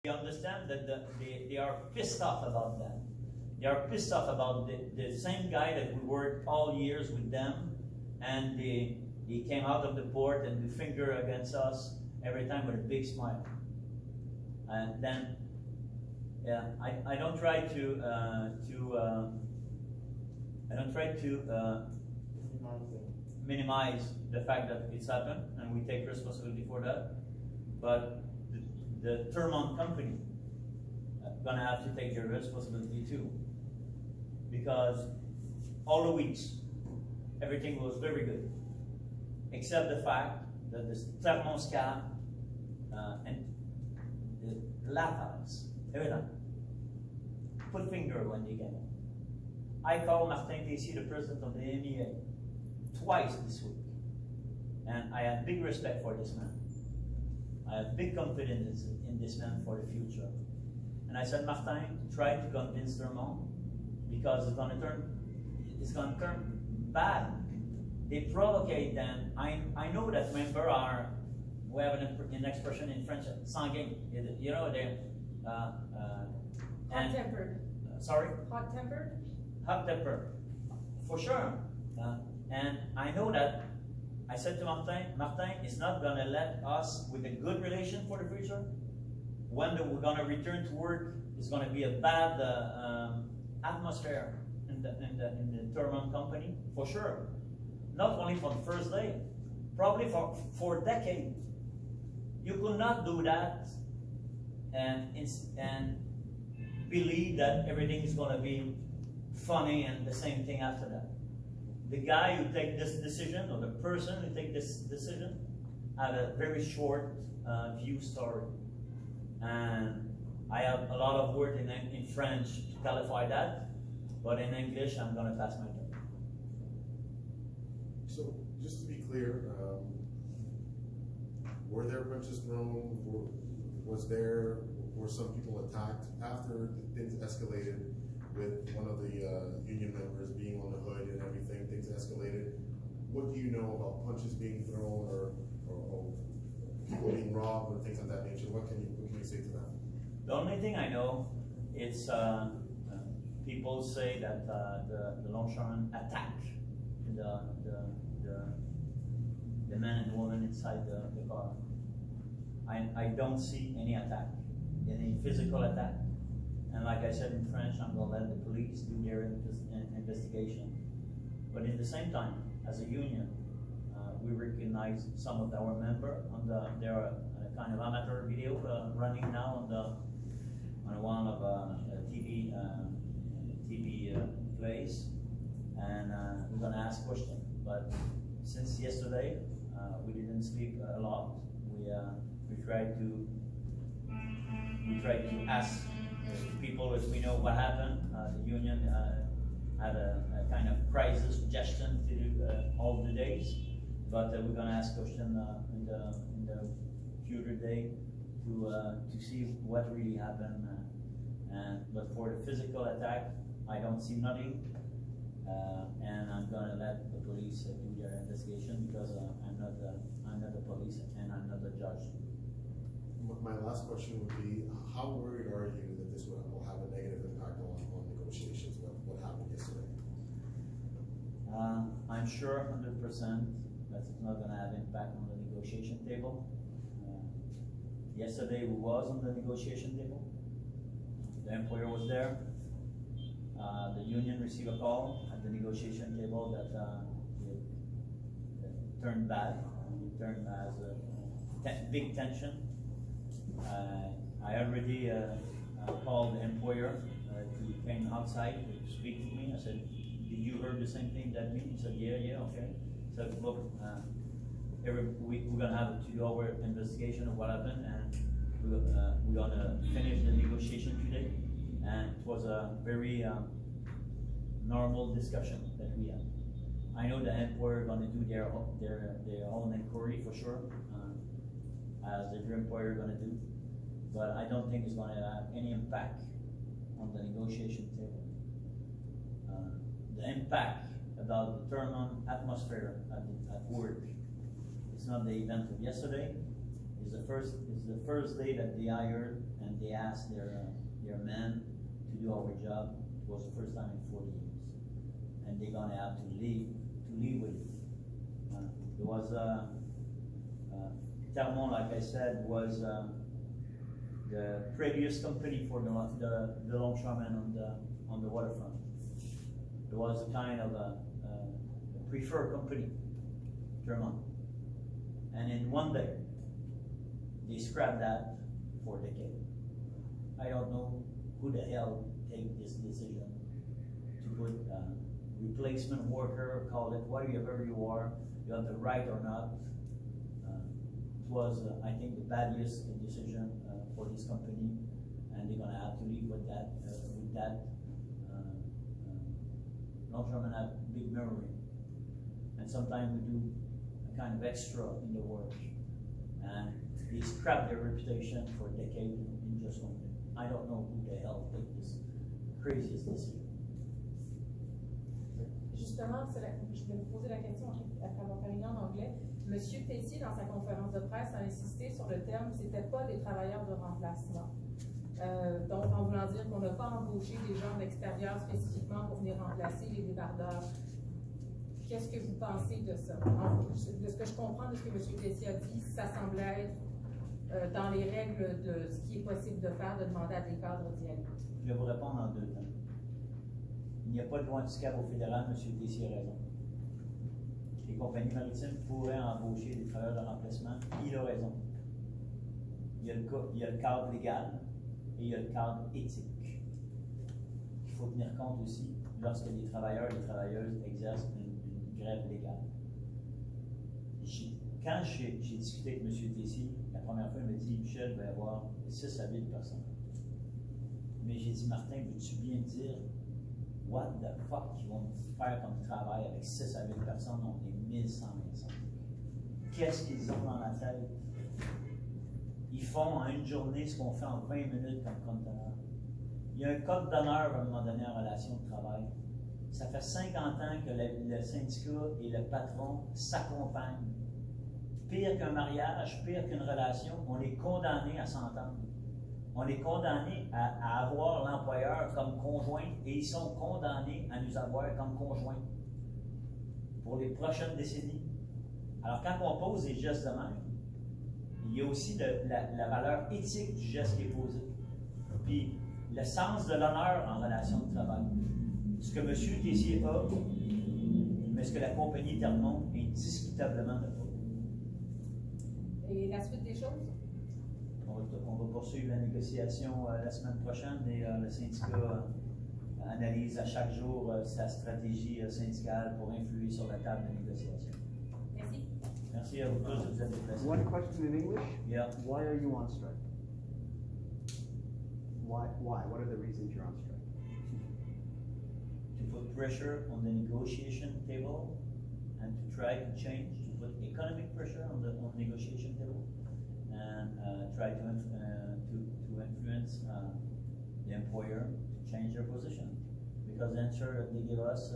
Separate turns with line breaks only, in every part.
You understand that they are pissed off about that. They are pissed off about the same guy that we worked all years with them, and he came out of the port and the finger against us every time with a big smile. And then, yeah, I don't try to minimize the fact that it's happened, and we take responsibility for that. But the Thermon company gonna have to take their responsibility too, because all the weeks everything was very good, except the fact that the thermostat and the lavage, everything, put finger when they get it. I called Martin Tessier, the president of the MEA, twice this week, and I have big respect for this man. I have big confidence in this man for the future. And I said, Martin, try to convince Thermon, because it's going to turn bad. They provocate them. I know that members are, we have an expression in French, sanguine. You know, they're
hot-tempered.
Sorry?
Hot-tempered?
Hot-tempered, for sure. And I know that. I said to Martin is not going to let us with a good relation for the future. When we're going to return to work, it's going to be a bad atmosphere in the Thermon company, for sure. Not only for the first day, probably for a decade. You could not do that and believe that everything is going to be funny and the same thing after that. The guy who takes this decision, or the person who takes this decision, had a very short view story. And I have a lot of words in French to qualify that, but in English, I'm going to pass my turn.
So, just to be clear, were there punches thrown? Were some people attacked after things escalated? With one of the union members being on the hood and everything, things escalated. What do you know about punches being thrown or people being robbed or things of that nature? What can you say to that?
The only thing I know is people say that the longshoremen attacked the man and woman inside the car. I don't see any attack, any physical attack. And like I said in French, I'm going to let the police do their investigation. But at the same time, as a union, we recognize some of our members on there are a kind of amateur video running now on one of TV plays, and we're going to ask questions. But since yesterday, we didn't sleep a lot. We tried to ask people as we know what happened. The union had a kind of crisis suggestion to do all the days, but we're going to ask questions in the future day to see what really happened. But for the physical attack, I don't see nothing, and I'm going to let the police do their investigation, because I'm not the police and I'm not the judge.
My last question would be, how worried are you that this will have a negative impact on negotiations? What happened yesterday?
I'm sure 100% that it's not going to have impact on the negotiation table. Yesterday we was on the negotiation table. The employer was there. The union received a call at the negotiation table that it turned bad. It turned as a big tension. I already called the employer to came outside to speak to me. I said, "Did you heard the same thing that me?" He said, "Yeah, okay." So look, every week we're gonna have a 2-hour investigation of what happened, and we're gonna finish the negotiation today. And it was a very normal discussion that we had. I know the employer gonna do their own inquiry for sure, as every employer gonna do. But I don't think it's going to have any impact on the negotiation table. The impact about the Thermon atmosphere at work, it's not the event of yesterday. It's the first day that they hired and they have ask their men to do our job. It was the first time in 40 years. And they're gonna have to leave with it. There was, Termon, like I said, was the previous company for the longshoremen on the waterfront. There was a kind of a preferred company, Termon. And in one day, they scrapped that for a decade. I don't know who the hell take this decision to put replacement worker, call it whatever you are, you have the right or not. It was, I think, the baddest decision for this company, and they're gonna have to live with that. Longshoremen have big memory, and sometimes we do a kind of extra in the work, and they scrap their reputation for a decade in just one day. I don't know who the hell take this craziest decision.
Justement, je vais vous poser la question après avoir terminé en anglais. Monsieur Tessier, dans sa conférence de presse, a insisté sur le terme « c'était pas des travailleurs de remplacement ». Donc, en voulant dire qu'on n'a pas embauché des gens de l'extérieur spécifiquement pour venir remplacer les débardeurs. Qu'est-ce que vous pensez de ça? De ce que je comprends de ce que M. Tessier a dit, ça semblait être dans les règles de ce qui est possible de faire, de demander à des cadres d'y aller.
Je vais vous répondre en 2 temps. Il n'y a pas de loi anticipable au fédéral, M. Tessier a raison. Les compagnies maritimes pourraient embaucher des travailleurs de remplacement, il a raison. Il y a le cadre légal et il y a le cadre éthique. Il faut tenir compte aussi lorsque les travailleurs et les travailleuses exercent une grève légale. Quand j'ai discuté avec M. Tessier, la première fois, il m'a dit « Michel, il va y avoir 6 à 8 personnes. » Mais j'ai dit « Martin, veux-tu bien dire what the fuck ils vont faire comme travail avec 6 à 8 personnes, on est 1125. Qu'est-ce qu'ils ont dans la tête? Ils font en une journée ce qu'on fait en 20 minutes comme conteneur. Il y a un code d'honneur à un moment donné en relation de travail. Ça fait 50 ans que le syndicat et le patron s'accompagnent. Pire qu'un mariage, pire qu'une relation, on est condamné à s'entendre. On est condamné à avoir l'employeur comme conjoint et ils sont condamnés à nous avoir comme conjoint pour les prochaines décennies. Alors, quand on pose des gestes de même, il y a aussi la valeur éthique du geste qui est posé. Puis, le sens de l'honneur en relation de travail. Ce que M. Tessier a, mais ce que la compagnie Termon indiscutablement n'a pas.
Et la suite des choses?
On va poursuivre la négociation la semaine prochaine et le syndicat analyse à chaque jour sa stratégie syndicale pour influer sur la table de négociation.
Merci.
Merci à vous tous de vous être déplacés.
One question in English?
Yeah.
Why are you on strike? Why? What are the reasons you're on strike?
To put pressure on the negotiation table and to try to change, to put economic pressure on the negotiation table and try to influence the employer to change their position. Because the answer that they give us,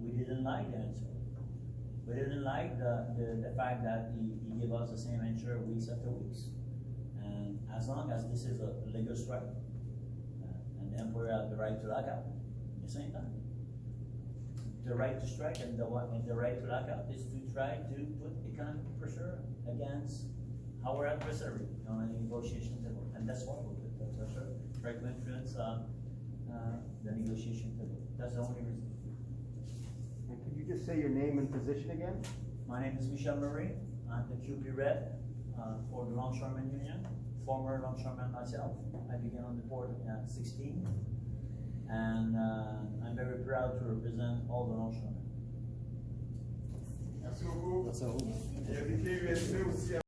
we didn't like the answer. We didn't like the fact that he gave us the same answer weeks after weeks. And as long as this is a legal strike, and the employer has the right to lock out at the same time. The right to strike and the right to lock out is to try to put economic pressure against our adversary on a negotiation table. And that's why we put that pressure, try to influence the negotiation table. That's the only reason.
And could you just say your name and position again?
My name is Michel Murray. I'm the QP rep for the Longshoremen Union, former longshoreman myself. I began on the board at 16, and I'm very proud to represent all the longshoremen.
Merci beaucoup.
Merci à vous.
Il y a